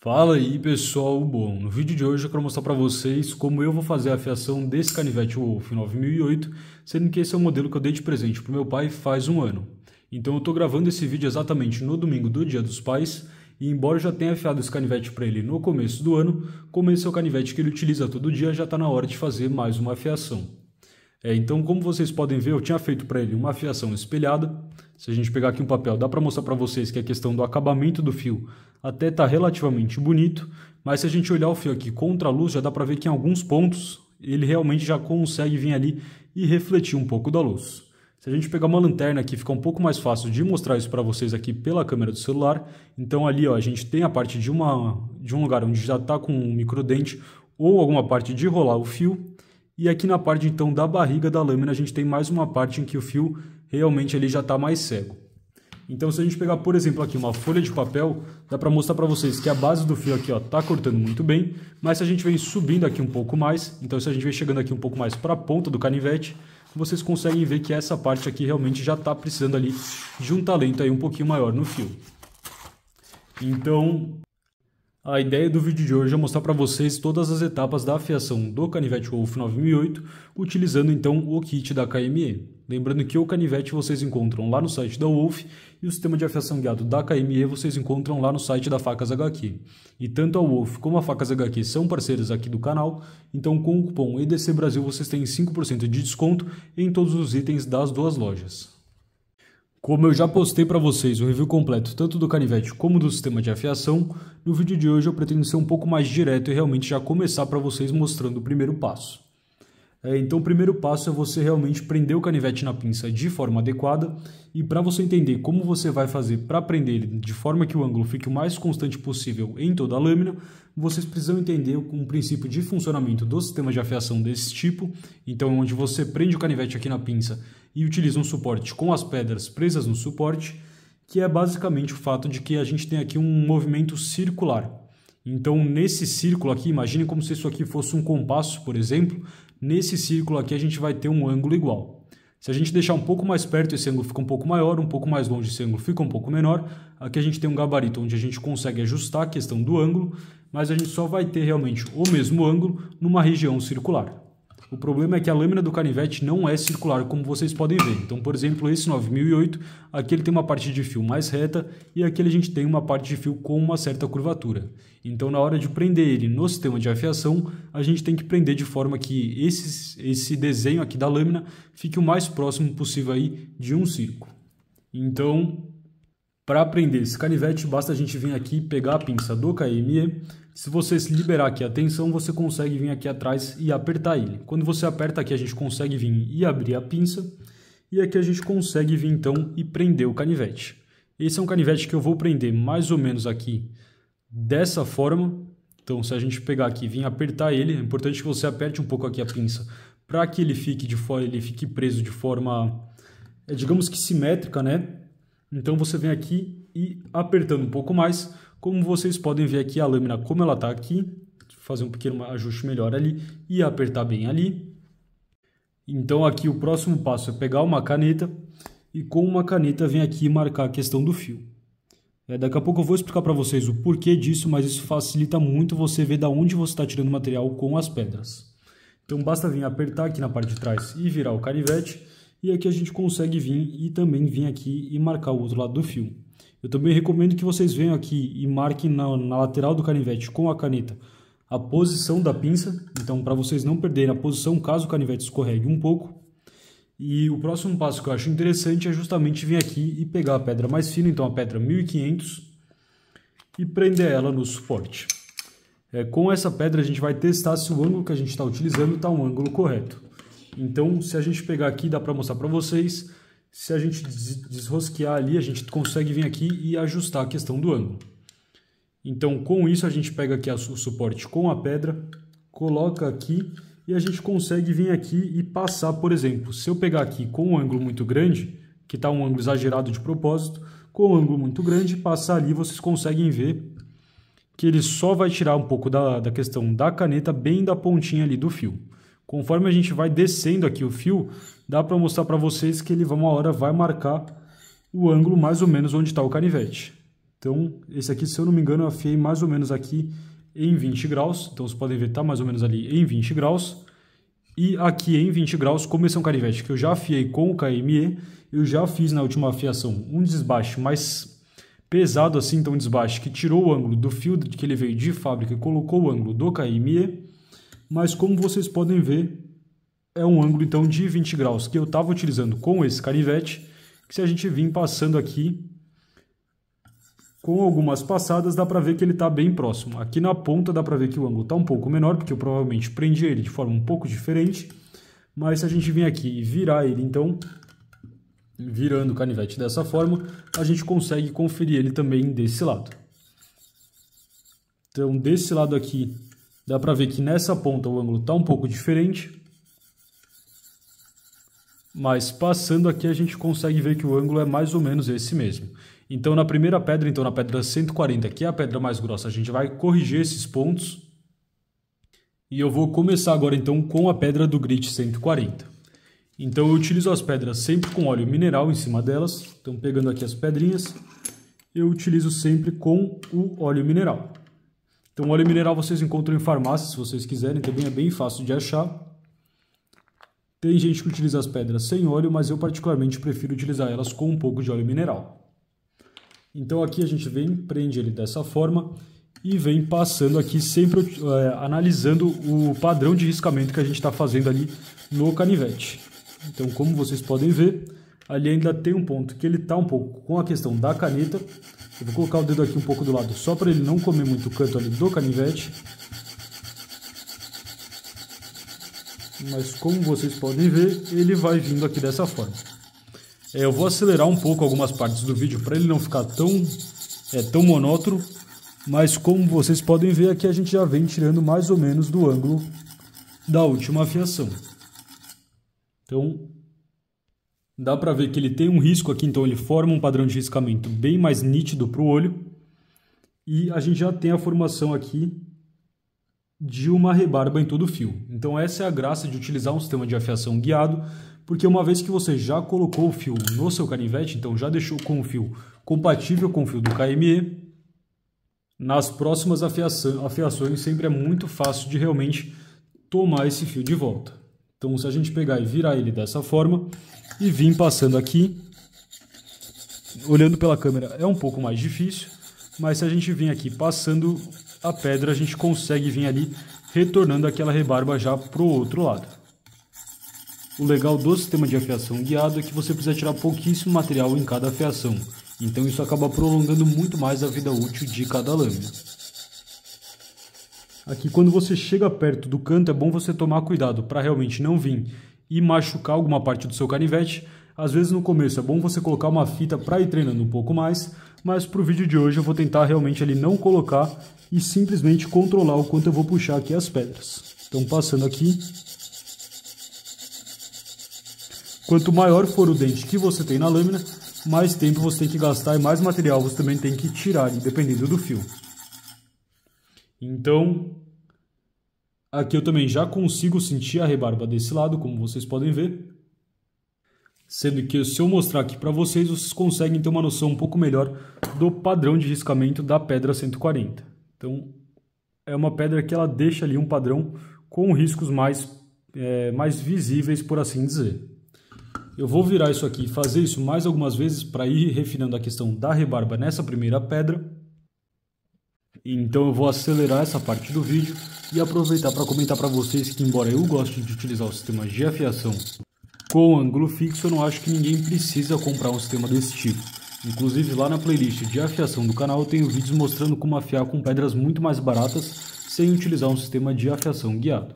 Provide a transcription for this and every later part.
Fala aí pessoal, bom, no vídeo de hoje eu quero mostrar para vocês como eu vou fazer a afiação desse canivete Wolf 9008, sendo que esse é o modelo que eu dei de presente para o meu pai faz um ano. Então eu estou gravando esse vídeo exatamente no domingo do Dia dos Pais, e embora eu já tenha afiado esse canivete para ele no começo do ano, como esse é o canivete que ele utiliza todo dia, já está na hora de fazer mais uma afiação. Então, como vocês podem ver, eu tinha feito para ele uma afiação espelhada. Se a gente pegar aqui um papel, dá para mostrar para vocês que a questão do acabamento do fio até está relativamente bonito, mas se a gente olhar o fio aqui contra a luz, já dá para ver que em alguns pontos ele realmente já consegue vir ali e refletir um pouco da luz. Se a gente pegar uma lanterna aqui, fica um pouco mais fácil de mostrar isso para vocês aqui pela câmera do celular. Então ali ó, a gente tem a parte de um lugar onde já está com um microdente ou alguma parte de rolar o fio. E aqui na parte então da barriga da lâmina a gente tem mais uma parte em que o fio realmente ele já está mais cego. Então se a gente pegar, por exemplo, aqui uma folha de papel, dá para mostrar para vocês que a base do fio aqui está cortando muito bem, mas se a gente vem subindo aqui um pouco mais, então se a gente vem chegando aqui um pouco mais para a ponta do canivete, vocês conseguem ver que essa parte aqui realmente já está precisando ali de um talento aí um pouquinho maior no fio. Então a ideia do vídeo de hoje é mostrar para vocês todas as etapas da afiação do canivete Wolf 9008, utilizando então o kit da KME. Lembrando que o canivete vocês encontram lá no site da Wolf e o sistema de afiação guiado da KME vocês encontram lá no site da Facas HQ. E tanto a Wolf como a Facas HQ são parceiros aqui do canal, então com o cupom EDC Brasil vocês têm 5% de desconto em todos os itens das duas lojas. Como eu já postei para vocês o review completo tanto do canivete como do sistema de afiação, no vídeo de hoje eu pretendo ser um pouco mais direto e realmente já começar para vocês mostrando o primeiro passo. Então o primeiro passo é você realmente prender o canivete na pinça de forma adequada, e para você entender como você vai fazer para prender ele de forma que o ângulo fique o mais constante possível em toda a lâmina, vocês precisam entender um princípio de funcionamento do sistema de afiação desse tipo, então onde você prende o canivete aqui na pinça e utiliza um suporte com as pedras presas no suporte, que é basicamente o fato de que a gente tem aqui um movimento circular. Então nesse círculo aqui, imagine como se isso aqui fosse um compasso, por exemplo, nesse círculo aqui a gente vai ter um ângulo igual. Se a gente deixar um pouco mais perto, esse ângulo fica um pouco maior, um pouco mais longe, esse ângulo fica um pouco menor. Aqui a gente tem um gabarito onde a gente consegue ajustar a questão do ângulo, mas a gente só vai ter realmente o mesmo ângulo numa região circular. O problema é que a lâmina do canivete não é circular, como vocês podem ver. Então, por exemplo, esse 9008, aqui ele tem uma parte de fio mais reta e aqui a gente tem uma parte de fio com uma certa curvatura. Então, na hora de prender ele no sistema de afiação, a gente tem que prender de forma que esse desenho aqui da lâmina fique o mais próximo possível aí de um círculo. Então, para prender esse canivete, basta a gente vir aqui pegar a pinça do KME. Se você liberar aqui a tensão, você consegue vir aqui atrás e apertar ele. Quando você aperta aqui, a gente consegue vir e abrir a pinça. E aqui a gente consegue vir então e prender o canivete. Esse é um canivete que eu vou prender mais ou menos aqui dessa forma. Então se a gente pegar aqui e vir apertar ele, é importante que você aperte um pouco aqui a pinça para que ele fique preso de forma, digamos que simétrica, né? Então você vem aqui e apertando um pouco mais. Como vocês podem ver aqui a lâmina como ela está aqui, fazer um pequeno ajuste melhor ali e apertar bem ali. Então aqui o próximo passo é pegar uma caneta e com uma caneta vem aqui marcar a questão do fio. Daqui a pouco eu vou explicar para vocês o porquê disso, mas isso facilita muito você ver de onde você está tirando o material com as pedras. Então basta vir apertar aqui na parte de trás e virar o canivete, e aqui a gente consegue vir e também vir aqui e marcar o outro lado do fio. Eu também recomendo que vocês venham aqui e marquem na lateral do canivete com a caneta a posição da pinça, então para vocês não perderem a posição caso o canivete escorregue um pouco. E o próximo passo que eu acho interessante é justamente vir aqui e pegar a pedra mais fina, então a pedra 1500, e prender ela no suporte. Com essa pedra a gente vai testar se o ângulo que a gente está utilizando está um ângulo correto. Então se a gente pegar aqui, dá para mostrar para vocês. Se a gente desrosquear ali, a gente consegue vir aqui e ajustar a questão do ângulo. Então, com isso, a gente pega aqui o suporte com a pedra, coloca aqui e a gente consegue vir aqui e passar, por exemplo, se eu pegar aqui com um ângulo muito grande, que está um ângulo exagerado de propósito, com um ângulo muito grande, passar ali, vocês conseguem ver que ele só vai tirar um pouco da questão da caneta bem da pontinha ali do fio. Conforme a gente vai descendo aqui o fio, dá para mostrar para vocês que ele uma hora vai marcar o ângulo mais ou menos onde está o canivete. Então, esse aqui, se eu não me engano, eu afiei mais ou menos aqui em 20 graus. Então, vocês podem ver, tá mais ou menos ali em 20 graus. E aqui em 20 graus, como esse é um canivete que eu já afiei com o KME, eu já fiz na última afiação um desbaste mais pesado assim, então um desbaste que tirou o ângulo do fio que ele veio de fábrica e colocou o ângulo do KME. Mas como vocês podem ver, é um ângulo então de 20 graus que eu estava utilizando com esse canivete, que se a gente vir passando aqui, com algumas passadas, dá para ver que ele está bem próximo. Aqui na ponta dá para ver que o ângulo está um pouco menor, porque eu provavelmente prendi ele de forma um pouco diferente. Mas se a gente vir aqui e virar ele, então, virando o canivete dessa forma, a gente consegue conferir ele também desse lado. Então, desse lado aqui, dá para ver que nessa ponta o ângulo está um pouco diferente. Mas passando aqui a gente consegue ver que o ângulo é mais ou menos esse mesmo. Então na primeira pedra, na pedra 140, que é a pedra mais grossa, a gente vai corrigir esses pontos. E eu vou começar agora então com a pedra do grit 140. Então eu utilizo as pedras sempre com óleo mineral em cima delas. Então pegando aqui as pedrinhas, eu utilizo sempre com o óleo mineral. Então o óleo mineral vocês encontram em farmácia se vocês quiserem, também é bem fácil de achar. Tem gente que utiliza as pedras sem óleo, mas eu particularmente prefiro utilizar elas com um pouco de óleo mineral. Então aqui a gente vem, prende ele dessa forma e vem passando aqui sempre analisando o padrão de riscamento que a gente está fazendo ali no canivete. Então como vocês podem ver, ali ainda tem um ponto que ele está um pouco com a questão da caneta. Eu vou colocar o dedo aqui um pouco do lado só para ele não comer muito o canto ali do canivete. Mas como vocês podem ver, ele vai vindo aqui dessa forma. Eu vou acelerar um pouco algumas partes do vídeo para ele não ficar tão monótono. Mas como vocês podem ver, aqui a gente já vem tirando mais ou menos do ângulo da última afiação. Então, dá para ver que ele tem um risco aqui, então ele forma um padrão de riscamento bem mais nítido para o olho. E a gente já tem a formação aqui de uma rebarba em todo o fio. Então essa é a graça de utilizar um sistema de afiação guiado, porque uma vez que você já colocou o fio no seu canivete, então já deixou com o fio compatível com o fio do KME, nas próximas afiações sempre é muito fácil de realmente tomar esse fio de volta. Então se a gente pegar e virar ele dessa forma e vir passando aqui, olhando pela câmera é um pouco mais difícil, mas se a gente vir aqui passando a pedra, a gente consegue vir ali retornando aquela rebarba já para o outro lado. O legal do sistema de afiação guiado é que você precisa tirar pouquíssimo material em cada afiação, então isso acaba prolongando muito mais a vida útil de cada lâmina. Aqui quando você chega perto do canto é bom você tomar cuidado para realmente não vir e machucar alguma parte do seu canivete. Às vezes no começo é bom você colocar uma fita para ir treinando um pouco mais, mas para o vídeo de hoje eu vou tentar realmente ali não colocar e simplesmente controlar o quanto eu vou puxar aqui as pedras. Então passando aqui, quanto maior for o dente que você tem na lâmina, mais tempo você tem que gastar e mais material você também tem que tirar, dependendo do fio. Então, aqui eu também já consigo sentir a rebarba desse lado, como vocês podem ver. Sendo que se eu mostrar aqui para vocês, vocês conseguem ter uma noção um pouco melhor do padrão de riscamento da pedra 140. Então, é uma pedra que ela deixa ali um padrão com riscos mais visíveis, por assim dizer. Eu vou virar isso aqui e fazer isso mais algumas vezes para ir refinando a questão da rebarba nessa primeira pedra. Então eu vou acelerar essa parte do vídeo e aproveitar para comentar para vocês que, embora eu goste de utilizar o sistema de afiação com ângulo fixo, eu não acho que ninguém precisa comprar um sistema desse tipo. Inclusive lá na playlist de afiação do canal eu tenho vídeos mostrando como afiar com pedras muito mais baratas sem utilizar um sistema de afiação guiado.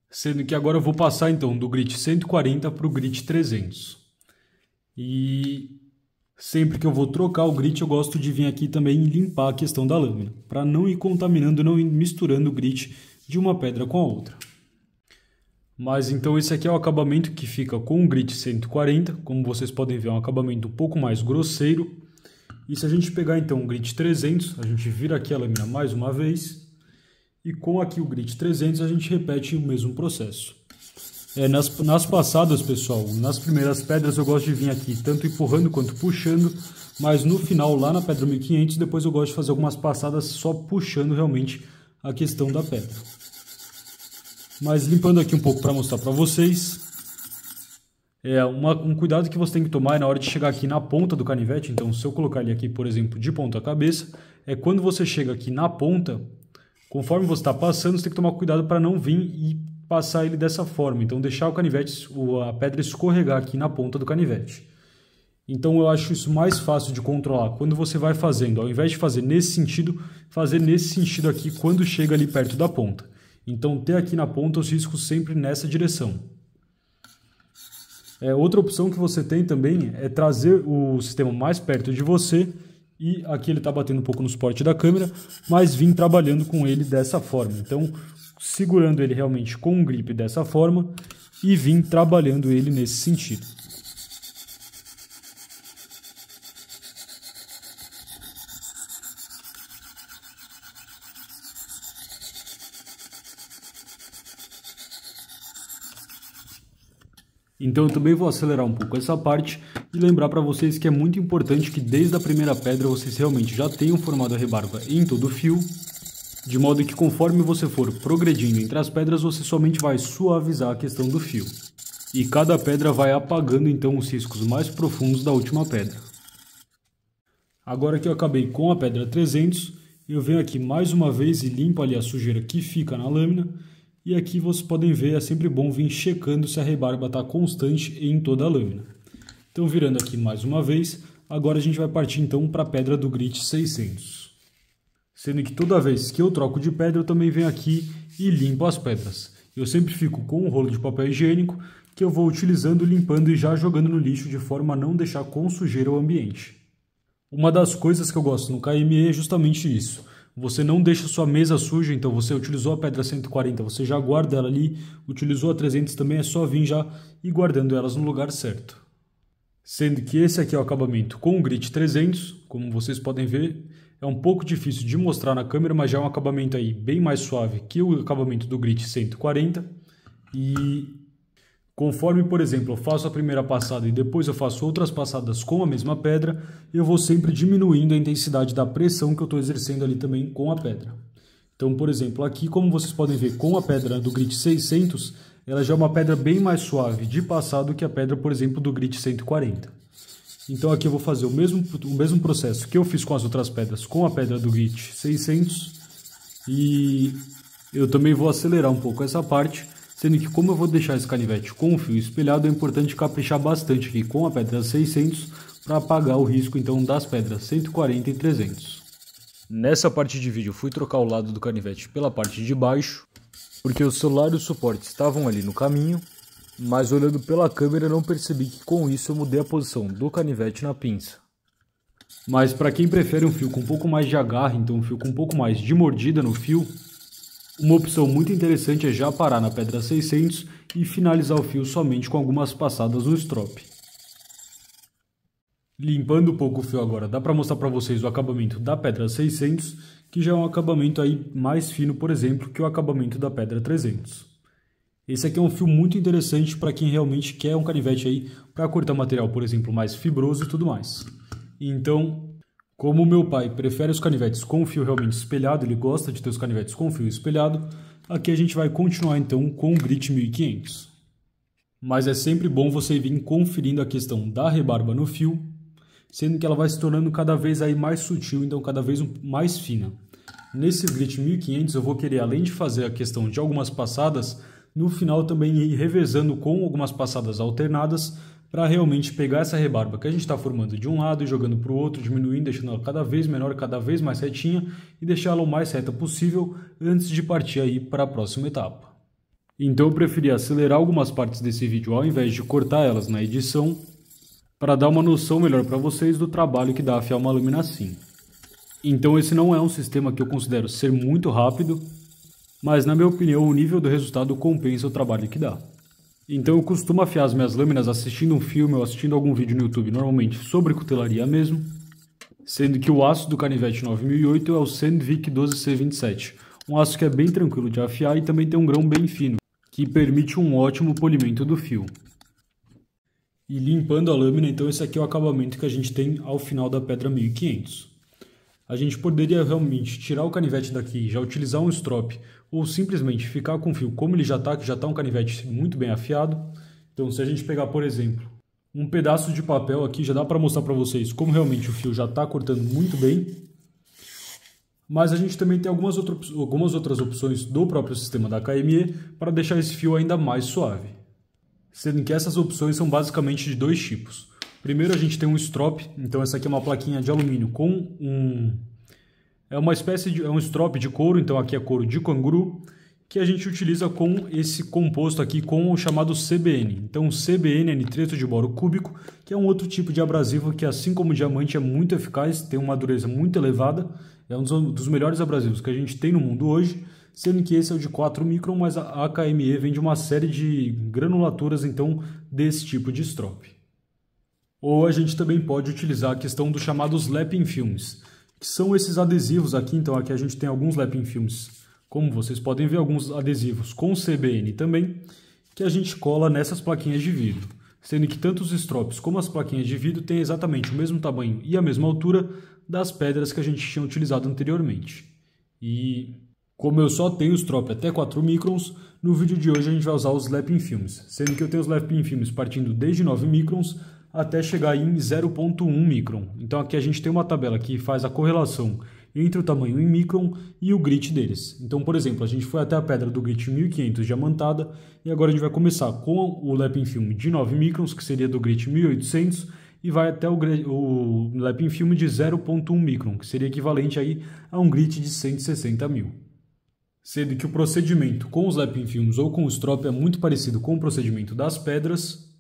Sendo que agora eu vou passar então do grit 140 para o grit 300. E sempre que eu vou trocar o grit eu gosto de vir aqui também limpar a questão da lâmina, para não ir contaminando, não ir misturando o grit de uma pedra com a outra. Mas então esse aqui é o acabamento que fica com o grit 140, como vocês podem ver é um acabamento um pouco mais grosseiro. E se a gente pegar então o grit 300, a gente vira aqui a lâmina mais uma vez. E com aqui o grit 300 a gente repete o mesmo processo. Nas passadas, pessoal, nas primeiras pedras eu gosto de vir aqui tanto empurrando quanto puxando mas no final, lá na pedra 1500, depois eu gosto de fazer algumas passadas só puxando realmente a questão da pedra. Mas limpando aqui um pouco para mostrar para vocês, um cuidado que você tem que tomar na hora de chegar aqui na ponta do canivete. Então, se eu colocar ele aqui, por exemplo, de ponta cabeça, quando você chega aqui na ponta, conforme você está passando, você tem que tomar cuidado para não vir e passar ele dessa forma. Então, deixar o canivete, a pedra escorregar aqui na ponta do canivete. Então, eu acho isso mais fácil de controlar quando você vai fazendo. Ao invés de fazer nesse sentido aqui quando chega ali perto da ponta. Então, ter aqui na ponta os riscos sempre nessa direção. Outra opção que você tem também é trazer o sistema mais perto de você, e aqui ele está batendo um pouco no suporte da câmera, mas vir trabalhando com ele dessa forma. Então, segurando ele realmente com um grip dessa forma e vir trabalhando ele nesse sentido. Então eu também vou acelerar um pouco essa parte e lembrar para vocês que é muito importante que desde a primeira pedra vocês realmente já tenham formado a rebarba em todo o fio, de modo que conforme você for progredindo entre as pedras você somente vai suavizar a questão do fio. E cada pedra vai apagando então os riscos mais profundos da última pedra. Agora que eu acabei com a pedra 300, eu venho aqui mais uma vez e limpo ali a sujeira que fica na lâmina. E aqui vocês podem ver, é sempre bom vir checando se a rebarba está constante em toda a lâmina. Então, virando aqui mais uma vez, agora a gente vai partir então para a pedra do grit 600. Sendo que toda vez que eu troco de pedra, eu também venho aqui e limpo as pedras. Eu sempre fico com um rolo de papel higiênico que eu vou utilizando, limpando e já jogando no lixo de forma a não deixar com sujeira o ambiente. Uma das coisas que eu gosto no KME é justamente isso. Você não deixa sua mesa suja, então você utilizou a pedra 140, você já guarda ela ali, utilizou a 300 também, é só vir já e guardando elas no lugar certo. Sendo que esse aqui é o acabamento com o grit 300, como vocês podem ver, é um pouco difícil de mostrar na câmera, mas já é um acabamento aí bem mais suave que o acabamento do grit 140. E conforme, por exemplo, eu faço a primeira passada e depois eu faço outras passadas com a mesma pedra, eu vou sempre diminuindo a intensidade da pressão que eu estou exercendo ali também com a pedra. Então, por exemplo, aqui, como vocês podem ver, com a pedra do grit 600, ela já é uma pedra bem mais suave de passar do que a pedra, por exemplo, do grit 140. Então aqui eu vou fazer o mesmo processo que eu fiz com as outras pedras com a pedra do grit 600. E eu também vou acelerar um pouco essa parte, sendo que como eu vou deixar esse canivete com o fio espelhado, é importante caprichar bastante aqui com a pedra 600 para apagar o risco então das pedras 140 e 300. Nessa parte de vídeo eu fui trocar o lado do canivete pela parte de baixo, porque o celular e o suporte estavam ali no caminho, mas olhando pela câmera não percebi que com isso eu mudei a posição do canivete na pinça. Mas para quem prefere um fio com um pouco mais de agarre, então um fio com um pouco mais de mordida no fio, uma opção muito interessante é já parar na pedra 600 e finalizar o fio somente com algumas passadas no strop. Limpando um pouco o fio agora, dá para mostrar para vocês o acabamento da pedra 600, que já é um acabamento aí mais fino, por exemplo, que o acabamento da pedra 300. Esse aqui é um fio muito interessante para quem realmente quer um canivete aí para cortar material, por exemplo, mais fibroso e tudo mais. Então, como o meu pai prefere os canivetes com fio realmente espelhado, ele gosta de ter os canivetes com fio espelhado, aqui a gente vai continuar então com o grit 1500. Mas é sempre bom você vir conferindo a questão da rebarba no fio, sendo que ela vai se tornando cada vez aí mais sutil, então cada vez mais fina. Nesse grit 1500 eu vou querer, além de fazer a questão de algumas passadas, no final também ir revezando com algumas passadas alternadas para realmente pegar essa rebarba que a gente está formando de um lado e jogando para o outro, diminuindo, deixando ela cada vez menor, cada vez mais retinha e deixá-la o mais reta possível antes de partir aí para a próxima etapa. Então eu preferi acelerar algumas partes desse vídeo ao invés de cortar elas na edição, para dar uma noção melhor para vocês do trabalho que dá afiar uma lâmina assim. Então esse não é um sistema que eu considero ser muito rápido, mas na minha opinião o nível do resultado compensa o trabalho que dá. Então eu costumo afiar as minhas lâminas assistindo um filme ou assistindo algum vídeo no YouTube, normalmente sobre cutelaria mesmo, sendo que o aço do canivete 9008 é o Sandvik 12C27, um aço que é bem tranquilo de afiar e também tem um grão bem fino, que permite um ótimo polimento do fio. E limpando a lâmina, então esse aqui é o acabamento que a gente tem ao final da pedra 1500. A gente poderia realmente tirar o canivete daqui, já utilizar um strop, ou simplesmente ficar com o fio como ele já está, que já está um canivete muito bem afiado. Então se a gente pegar, por exemplo, um pedaço de papel aqui, já dá para mostrar para vocês como realmente o fio já está cortando muito bem. Mas a gente também tem algumas outras opções do próprio sistema da KME para deixar esse fio ainda mais suave. Sendo que essas opções são basicamente de dois tipos. Primeiro a gente tem um strop, então essa aqui é uma plaquinha de alumínio com é uma espécie de um strop de couro, então aqui é couro de canguru, que a gente utiliza com esse composto aqui com o chamado CBN. Então CBN é nitreto de boro cúbico, que é um outro tipo de abrasivo que, assim como o diamante, é muito eficaz, tem uma dureza muito elevada, é um dos melhores abrasivos que a gente tem no mundo hoje, sendo que esse é o de 4 micron, mas a KME vem de uma série de granulaturas então desse tipo de strop. Ou a gente também pode utilizar a questão dos chamados lapping films, que são esses adesivos aqui. Então aqui a gente tem alguns lapping films, como vocês podem ver, alguns adesivos com CBN também, que a gente cola nessas plaquinhas de vidro, sendo que tanto os strops como as plaquinhas de vidro têm exatamente o mesmo tamanho e a mesma altura das pedras que a gente tinha utilizado anteriormente. E como eu só tenho o strop até 4 microns, no vídeo de hoje a gente vai usar os lapping films, sendo que eu tenho os lapping films partindo desde 9 microns até chegar em 0,1 micron. Então aqui a gente tem uma tabela que faz a correlação entre o tamanho em micron e o grit deles. Então, por exemplo, a gente foi até a pedra do grit 1500 diamantada e agora a gente vai começar com o lapping film de 9 microns, que seria do grit 1800, e vai até o lapping film de 0,1 micron, que seria equivalente aí a um grit de 160 mil. Sendo que o procedimento com os lapping films ou com o strop é muito parecido com o procedimento das pedras,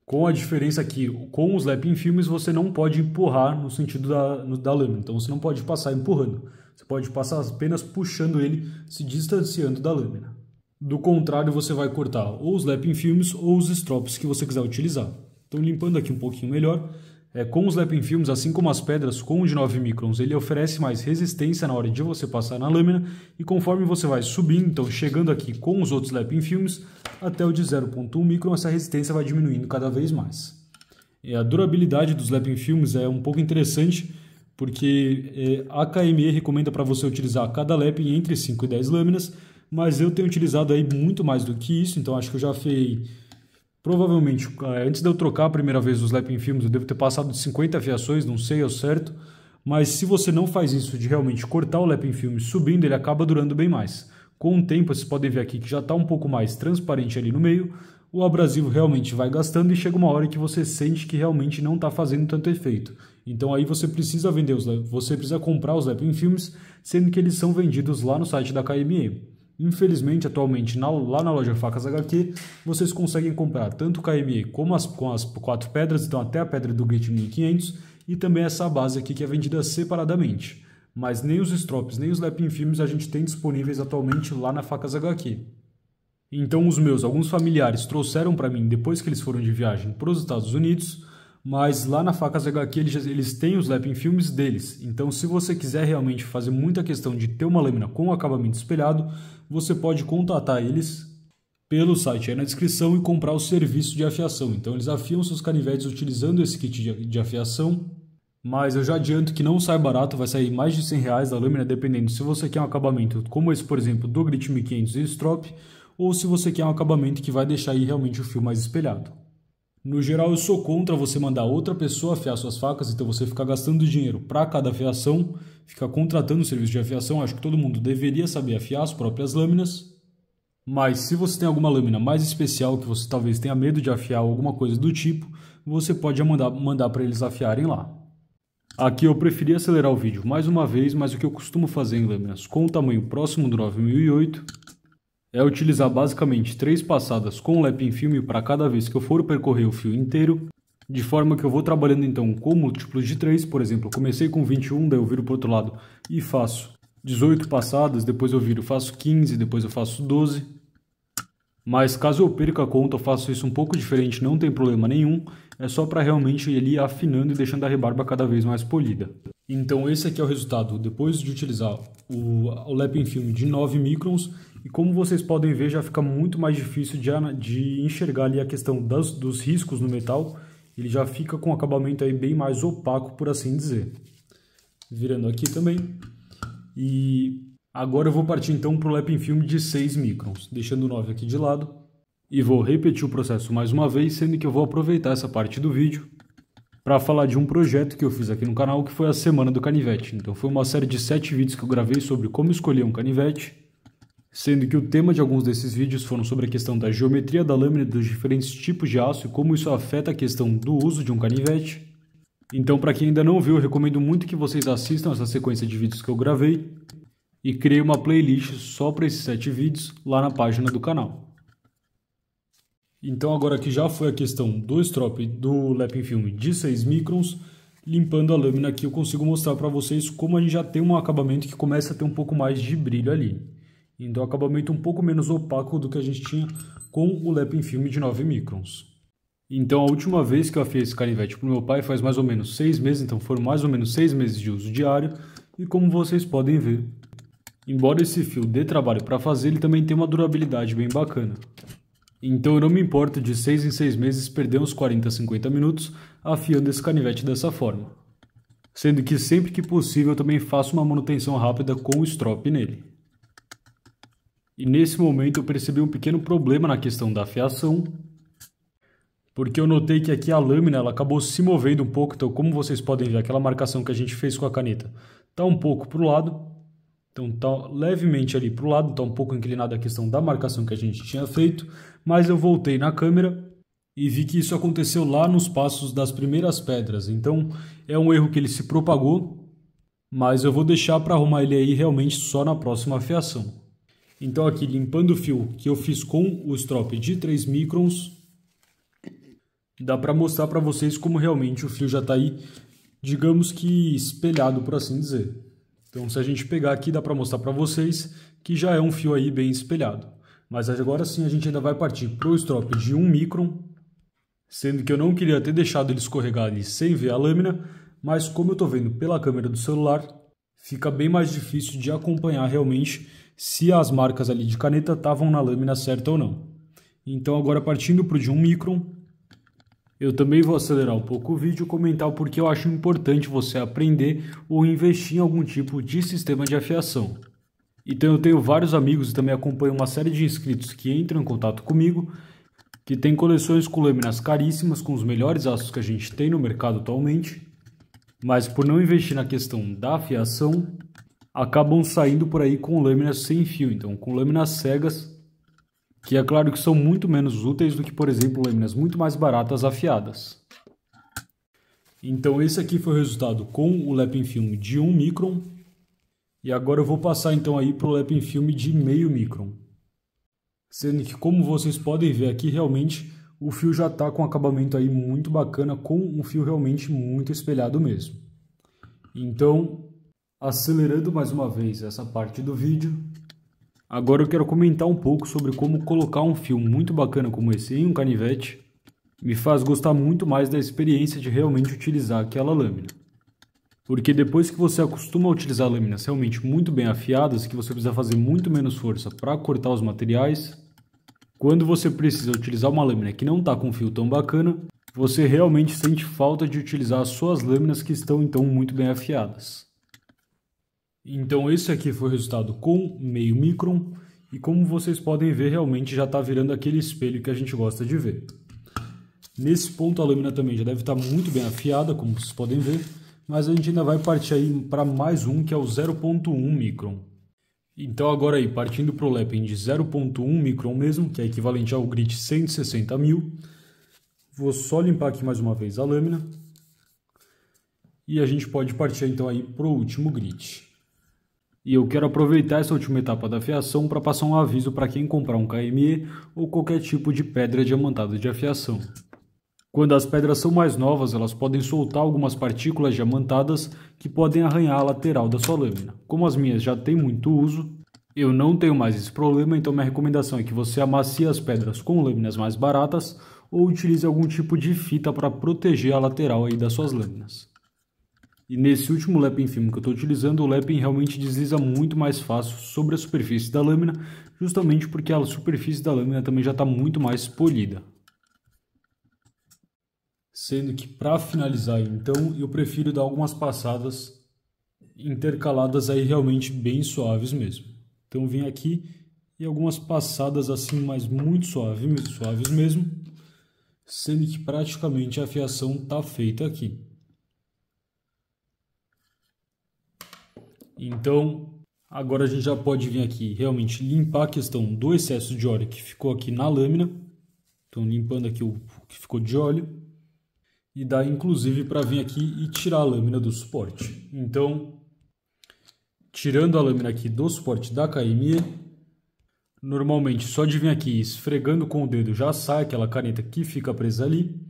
com a diferença que com os lapping filmes você não pode empurrar no sentido da lâmina, então você não pode passar empurrando, você pode passar apenas puxando ele, se distanciando da lâmina. Do contrário, você vai cortar ou os lapping films ou os strops que você quiser utilizar. Então, limpando aqui um pouquinho melhor, com os lapping films, assim como as pedras, com o de 9 microns, ele oferece mais resistência na hora de você passar na lâmina, e conforme você vai subindo, então chegando aqui com os outros lapping films, até o de 0,1 micron, essa resistência vai diminuindo cada vez mais. E a durabilidade dos lapping films é um pouco interessante, porque a KME recomenda para você utilizar cada lapping entre 5 e 10 lâminas, mas eu tenho utilizado aí muito mais do que isso, então acho que eu já fiz... Provavelmente, antes de eu trocar a primeira vez os lapping films, eu devo ter passado de 50 afiações, não sei ao certo, mas se você não faz isso de realmente cortar o lapping film subindo, ele acaba durando bem mais. Com o tempo, vocês podem ver aqui que já está um pouco mais transparente ali no meio, o abrasivo realmente vai gastando e chega uma hora que você sente que realmente não está fazendo tanto efeito. Então aí você precisa você precisa comprar os lapping films, sendo que eles são vendidos lá no site da KME. Infelizmente, atualmente, lá na loja Facas HQ, vocês conseguem comprar tanto o KME como com as 4 pedras, então até a pedra do grit 1500, e também essa base aqui que é vendida separadamente. Mas nem os strops, nem os lapping films a gente tem disponíveis atualmente lá na Facas HQ. Então alguns familiares trouxeram para mim depois que eles foram de viagem para os Estados Unidos, mas lá na Facas HQ eles têm os lapping films deles. Então, se você quiser realmente fazer muita questão de ter uma lâmina com acabamento espelhado, você pode contatar eles pelo site aí na descrição e comprar o serviço de afiação. Então, eles afiam seus canivetes utilizando esse kit de afiação, mas eu já adianto que não sai barato, vai sair mais de R$100 da lâmina, dependendo se você quer um acabamento como esse, por exemplo, do grit 1500 e strop, ou se você quer um acabamento que vai deixar aí realmente o fio mais espelhado. No geral, eu sou contra você mandar outra pessoa afiar suas facas, então você ficar gastando dinheiro para cada afiação, ficar contratando o serviço de afiação. Acho que todo mundo deveria saber afiar as próprias lâminas. Mas se você tem alguma lâmina mais especial que você talvez tenha medo de afiar ou alguma coisa do tipo, você pode mandar para eles afiarem lá. Aqui eu preferi acelerar o vídeo mais uma vez, mas o que eu costumo fazer em lâminas com o tamanho próximo do 9008 é utilizar basicamente 3 passadas com lapping film para cada vez que eu for percorrer o fio inteiro, de forma que eu vou trabalhando então com múltiplos de 3, por exemplo, eu comecei com 21, daí eu viro para o outro lado e faço 18 passadas, depois eu viro, faço 15, depois eu faço 12. Mas caso eu perca a conta, eu faço isso um pouco diferente, não tem problema nenhum, é só para realmente ir afinando e deixando a rebarba cada vez mais polida. Então esse aqui é o resultado depois de utilizar o lapping film de 9 microns, e como vocês podem ver já fica muito mais difícil de enxergar ali a questão dos riscos no metal, ele já fica com um acabamento aí bem mais opaco, por assim dizer. Virando aqui também. E agora eu vou partir então para o Lapping Film de 6 microns, deixando o 9 aqui de lado. E vou repetir o processo mais uma vez, sendo que eu vou aproveitar essa parte do vídeo para falar de um projeto que eu fiz aqui no canal, que foi a Semana do Canivete. Então foi uma série de 7 vídeos que eu gravei sobre como escolher um canivete, sendo que o tema de alguns desses vídeos foram sobre a questão da geometria da lâmina, dos diferentes tipos de aço e como isso afeta a questão do uso de um canivete. Então, para quem ainda não viu, eu recomendo muito que vocês assistam essa sequência de vídeos que eu gravei e criei uma playlist só para esses 7 vídeos lá na página do canal. Então agora que já foi a questão do strop do Lapping Film de 6 microns, limpando a lâmina aqui eu consigo mostrar para vocês como a gente já tem um acabamento que começa a ter um pouco mais de brilho ali. Então acabamento um pouco menos opaco do que a gente tinha com o Lapping Film de 9 microns. Então a última vez que eu afiei esse canivete para o meu pai faz mais ou menos 6 meses, então foram mais ou menos 6 meses de uso diário. E como vocês podem ver, embora esse fio dê trabalho para fazer, ele também tem uma durabilidade bem bacana. Então eu não me importo de 6 em 6 meses perder uns 40 a 50 minutos afiando esse canivete dessa forma. Sendo que sempre que possível eu também faço uma manutenção rápida com o strop nele. E nesse momento eu percebi um pequeno problema na questão da afiação, porque eu notei que aqui a lâmina ela acabou se movendo um pouco, então como vocês podem ver, aquela marcação que a gente fez com a caneta está um pouco para o lado. Então está levemente ali para o lado, está um pouco inclinada a questão da marcação que a gente tinha feito, mas eu voltei na câmera e vi que isso aconteceu lá nos passos das primeiras pedras. Então é um erro que ele se propagou, mas eu vou deixar para arrumar ele aí realmente só na próxima afiação. Então aqui limpando o fio que eu fiz com o strop de 3 microns, dá para mostrar para vocês como realmente o fio já está aí, digamos que espelhado, por assim dizer. Então, se a gente pegar aqui, dá para mostrar para vocês que já é um fio aí bem espelhado. Mas agora sim a gente ainda vai partir para o strop de 1 micron, sendo que eu não queria ter deixado ele escorregar ali sem ver a lâmina, mas como eu estou vendo pela câmera do celular, fica bem mais difícil de acompanhar realmente se as marcas ali de caneta estavam na lâmina certa ou não. Então agora partindo para o de 1 micron, eu também vou acelerar um pouco o vídeo e comentar o porquê eu acho importante você aprender ou investir em algum tipo de sistema de afiação. Então eu tenho vários amigos e também acompanho uma série de inscritos que entram em contato comigo, que tem coleções com lâminas caríssimas, com os melhores aços que a gente tem no mercado atualmente, mas por não investir na questão da afiação, acabam saindo por aí com lâminas sem fio, então com lâminas cegas, que é claro que são muito menos úteis do que, por exemplo, lâminas muito mais baratas afiadas. Então esse aqui foi o resultado com o Lapping Film de 1 micron. E agora eu vou passar então aí para o Lapping Film de meio micron. Sendo que, como vocês podem ver aqui, realmente o fio já está com um acabamento aí muito bacana, com um fio realmente muito espelhado mesmo. Então, acelerando mais uma vez essa parte do vídeo, agora eu quero comentar um pouco sobre como colocar um fio muito bacana como esse em um canivete me faz gostar muito mais da experiência de realmente utilizar aquela lâmina. Porque depois que você acostuma a utilizar lâminas realmente muito bem afiadas, que você precisa fazer muito menos força para cortar os materiais, quando você precisa utilizar uma lâmina que não está com um fio tão bacana, você realmente sente falta de utilizar as suas lâminas que estão então muito bem afiadas. Então esse aqui foi o resultado com meio micron e como vocês podem ver realmente já está virando aquele espelho que a gente gosta de ver. Nesse ponto a lâmina também já deve estar muito bem afiada, como vocês podem ver, mas a gente ainda vai partir aí para mais um que é o 0.1 micron. Então agora aí partindo para o Lapping de 0.1 micron mesmo, que é equivalente ao grit 160.000, vou só limpar aqui mais uma vez a lâmina e a gente pode partir então aí para o último grit. E eu quero aproveitar essa última etapa da afiação para passar um aviso para quem comprar um KME ou qualquer tipo de pedra diamantada de afiação. Quando as pedras são mais novas, elas podem soltar algumas partículas diamantadas que podem arranhar a lateral da sua lâmina. Como as minhas já têm muito uso, eu não tenho mais esse problema, então minha recomendação é que você amacie as pedras com lâminas mais baratas ou utilize algum tipo de fita para proteger a lateral aí das suas lâminas. E nesse último Lapping Film que eu estou utilizando, o Lapping realmente desliza muito mais fácil sobre a superfície da lâmina, justamente porque a superfície da lâmina também já está muito mais polida. Sendo que para finalizar, então, eu prefiro dar algumas passadas intercaladas aí realmente bem suaves mesmo. Então vim aqui e algumas passadas assim, mas muito suaves mesmo, sendo que praticamente a afiação está feita aqui. Então, agora a gente já pode vir aqui realmente limpar a questão do excesso de óleo que ficou aqui na lâmina. Então, limpando aqui o que ficou de óleo. E dá inclusive para vir aqui e tirar a lâmina do suporte. Então, tirando a lâmina aqui do suporte da KME, normalmente só de vir aqui esfregando com o dedo já sai aquela caneta que fica presa ali.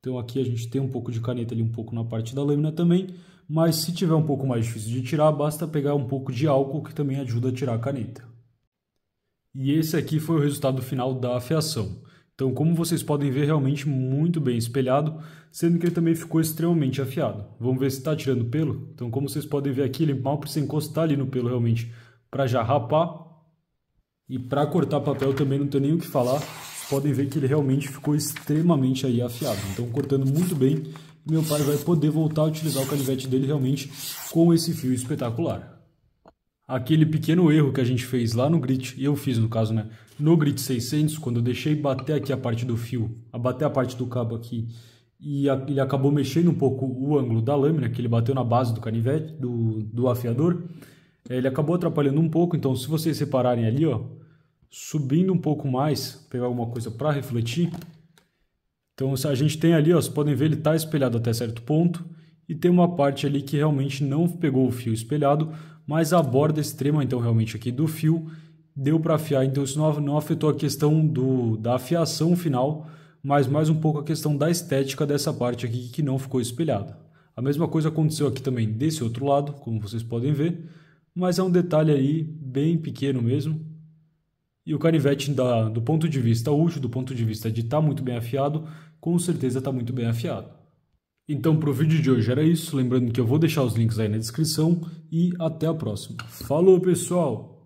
Então aqui a gente tem um pouco de caneta ali, um pouco na parte da lâmina também. Mas se tiver um pouco mais difícil de tirar, basta pegar um pouco de álcool que também ajuda a tirar a caneta. E esse aqui foi o resultado final da afiação. Então, como vocês podem ver, realmente muito bem espelhado, sendo que ele também ficou extremamente afiado. Vamos ver se está tirando pelo. Então, como vocês podem ver aqui, ele mal precisa encostar ali no pelo realmente para já rapar. E para cortar papel também não tem nem o que falar. Vocês podem ver que ele realmente ficou extremamente aí afiado. Então, cortando muito bem, meu pai vai poder voltar a utilizar o canivete dele realmente com esse fio espetacular. Aquele pequeno erro que a gente fez lá no Grit, eu fiz no caso, né? No Grit 600, quando eu deixei bater aqui a parte do fio, bater a parte do cabo aqui, e ele acabou mexendo um pouco o ângulo da lâmina, que ele bateu na base do canivete, do afiador, ele acabou atrapalhando um pouco. Então, se vocês repararem ali, ó, subindo um pouco mais, pegar alguma coisa para refletir, então a gente tem ali, ó, vocês podem ver, ele está espelhado até certo ponto, e tem uma parte ali que realmente não pegou o fio espelhado, mas a borda extrema, então, realmente aqui do fio, deu para afiar. Então, isso não afetou a questão da afiação final, mas mais um pouco a questão da estética dessa parte aqui que não ficou espelhada. A mesma coisa aconteceu aqui também desse outro lado, como vocês podem ver, mas é um detalhe aí bem pequeno mesmo. E o canivete, do ponto de vista útil, do ponto de vista de estar muito bem afiado, com certeza está muito bem afiado. Então, para o vídeo de hoje era isso. Lembrando que eu vou deixar os links aí na descrição e até a próxima. Falou, pessoal!